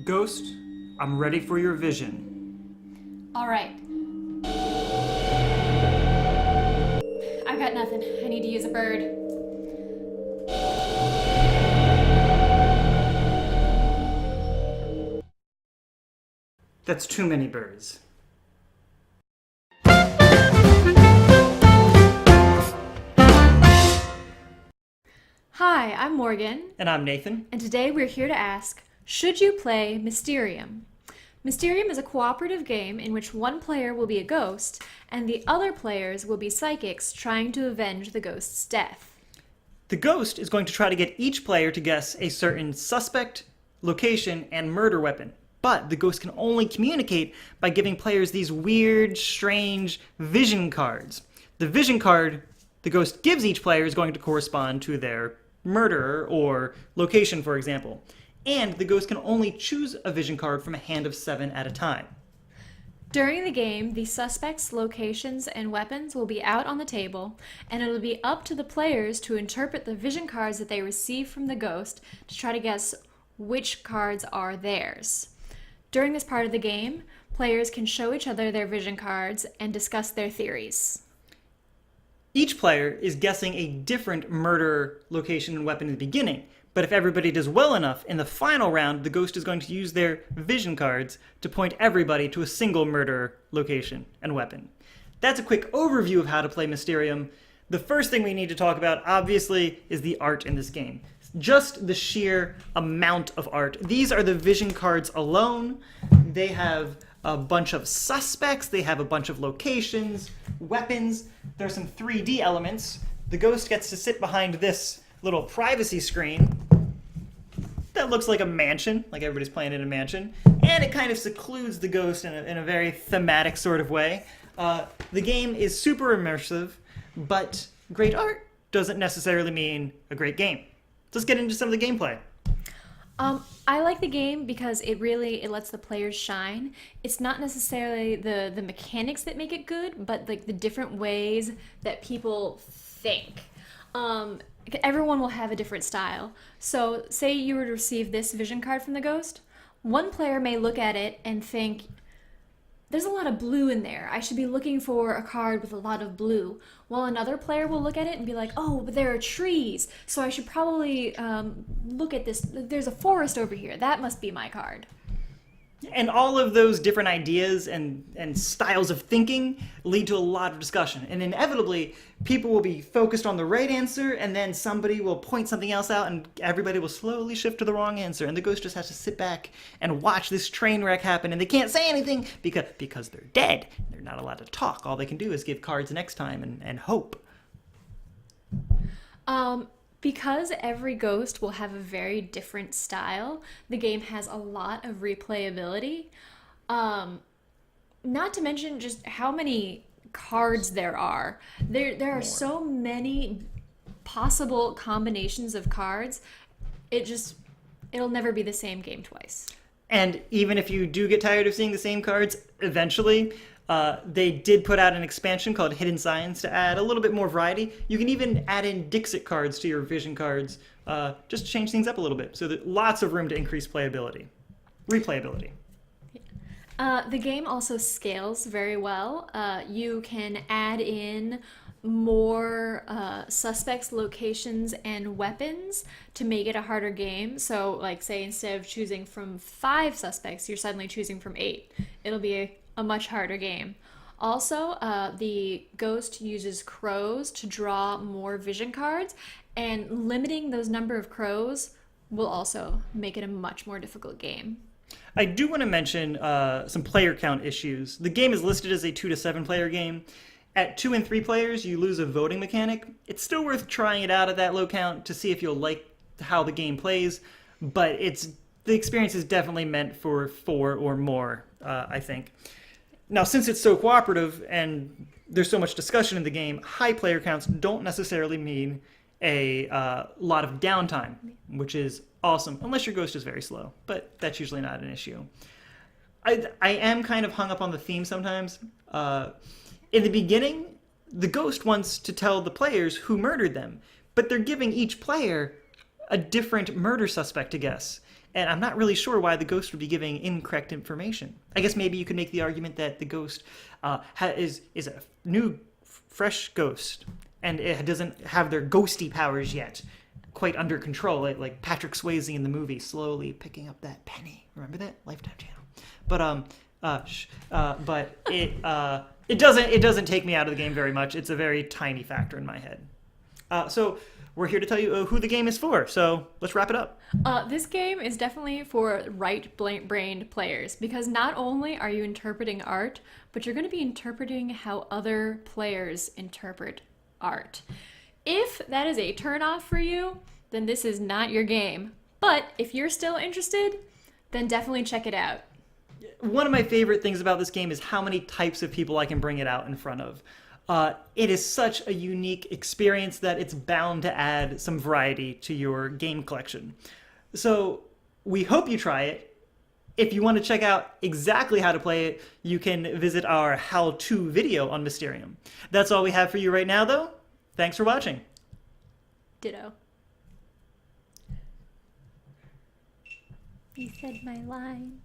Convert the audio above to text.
Ghost, I'm ready for your vision. All right. I've got nothing. I need to use a bird. That's too many birds. Hi, I'm Morgan, And I'm Nathan. and today we're here to ask, should you play Mysterium? Mysterium is a cooperative game in which one player will be a ghost, and the other players will be psychics trying to avenge the ghost's death. The ghost is going to try to get each player to guess a certain suspect, location, and murder weapon. But the ghost can only communicate by giving players these weird, strange vision cards. The vision card the ghost gives each player is going to correspond to their murderer or location, for example. And the ghost can only choose a vision card from a hand of 7 at a time. During the game, the suspects' locations and weapons will be out on the table, and it'll be up to the players to interpret the vision cards that they receive from the ghost to try to guess which cards are theirs. During this part of the game, players can show each other their vision cards and discuss their theories. Each player is guessing a different murder location and weapon in the beginning, but if everybody does well enough, in the final round, the ghost is going to use their vision cards to point everybody to a single murder location and weapon. That's a quick overview of how to play Mysterium. The first thing we need to talk about, obviously, is the art in this game. Just the sheer amount of art. These are the vision cards alone. They have a bunch of suspects, they have a bunch of locations, weapons. There's some 3D elements. The ghost gets to sit behind this little privacy screen that looks like a mansion, like everybody's playing in a mansion, and it kind of secludes the ghost in a very thematic sort of way. The game is super immersive, but great art doesn't necessarily mean a great game. Let's get into some of the gameplay. I like the game because it lets the players shine. It's not necessarily the mechanics that make it good, but like the different ways that people think. Everyone will have a different style. So say you were to receive this vision card from the ghost, one player may look at it and think, there's a lot of blue in there. I should be looking for a card with a lot of blue. While another player will look at it and be like, oh, but there are trees, so I should probably look at this. There's a forest over here. That must be my card. And all of those different ideas and styles of thinking lead to a lot of discussion. And inevitably, people will be focused on the right answer, and then somebody will point something else out, and everybody will slowly shift to the wrong answer. And the ghost just has to sit back and watch this train wreck happen, and they can't say anything because they're dead. They're not allowed to talk. All they can do is give cards next time and hope. Because every ghost will have a very different style, the game has a lot of replayability. Not to mention just how many cards there are. There are so many possible combinations of cards. It'll never be the same game twice. And even if you do get tired of seeing the same cards, eventually, they did put out an expansion called Hidden Signs to add a little bit more variety. You can even add in Dixit cards to your vision cards, just to change things up a little bit. So there's lots of room to increase replayability. The game also scales very well. You can add in more suspects, locations, and weapons to make it a harder game. So, like, say instead of choosing from 5 suspects, you're suddenly choosing from 8. It'll be a much harder game. Also, the ghost uses crows to draw more vision cards, and limiting those number of crows will also make it a much more difficult game. I do want to mention some player count issues. The game is listed as a 2 to 7 player game. At 2 and 3 players, you lose a voting mechanic. It's still worth trying it out at that low count to see if you'll like how the game plays, but the experience is definitely meant for 4 or more, I think. Now, since it's so cooperative and there's so much discussion in the game, high player counts don't necessarily mean a lot of downtime, which is awesome, unless your ghost is very slow, but that's usually not an issue. I am kind of hung up on the theme sometimes. In the beginning, the ghost wants to tell the players who murdered them, but they're giving each player a different murder suspect to guess. And I'm not really sure why the ghost would be giving incorrect information. I guess maybe you could make the argument that the ghost is a new, fresh ghost, and it doesn't have their ghosty powers yet quite under control, like Patrick Swayze in the movie, slowly picking up that penny. Remember that? Lifetime Channel. But it doesn't take me out of the game very much. It's a very tiny factor in my head. So we're here to tell you who the game is for. So let's wrap it up. This game is definitely for right-brained players because not only are you interpreting art, but you're going to be interpreting how other players interpret art. If that is a turnoff for you, then this is not your game. But if you're still interested, then definitely check it out. One of my favorite things about this game is how many types of people I can bring it out in front of. It is such a unique experience that it's bound to add some variety to your game collection. So we hope you try it. If you want to check out exactly how to play it, you can visit our how-to video on Mysterium. That's all we have for you right now, though. Thanks for watching. Ditto. You said my line.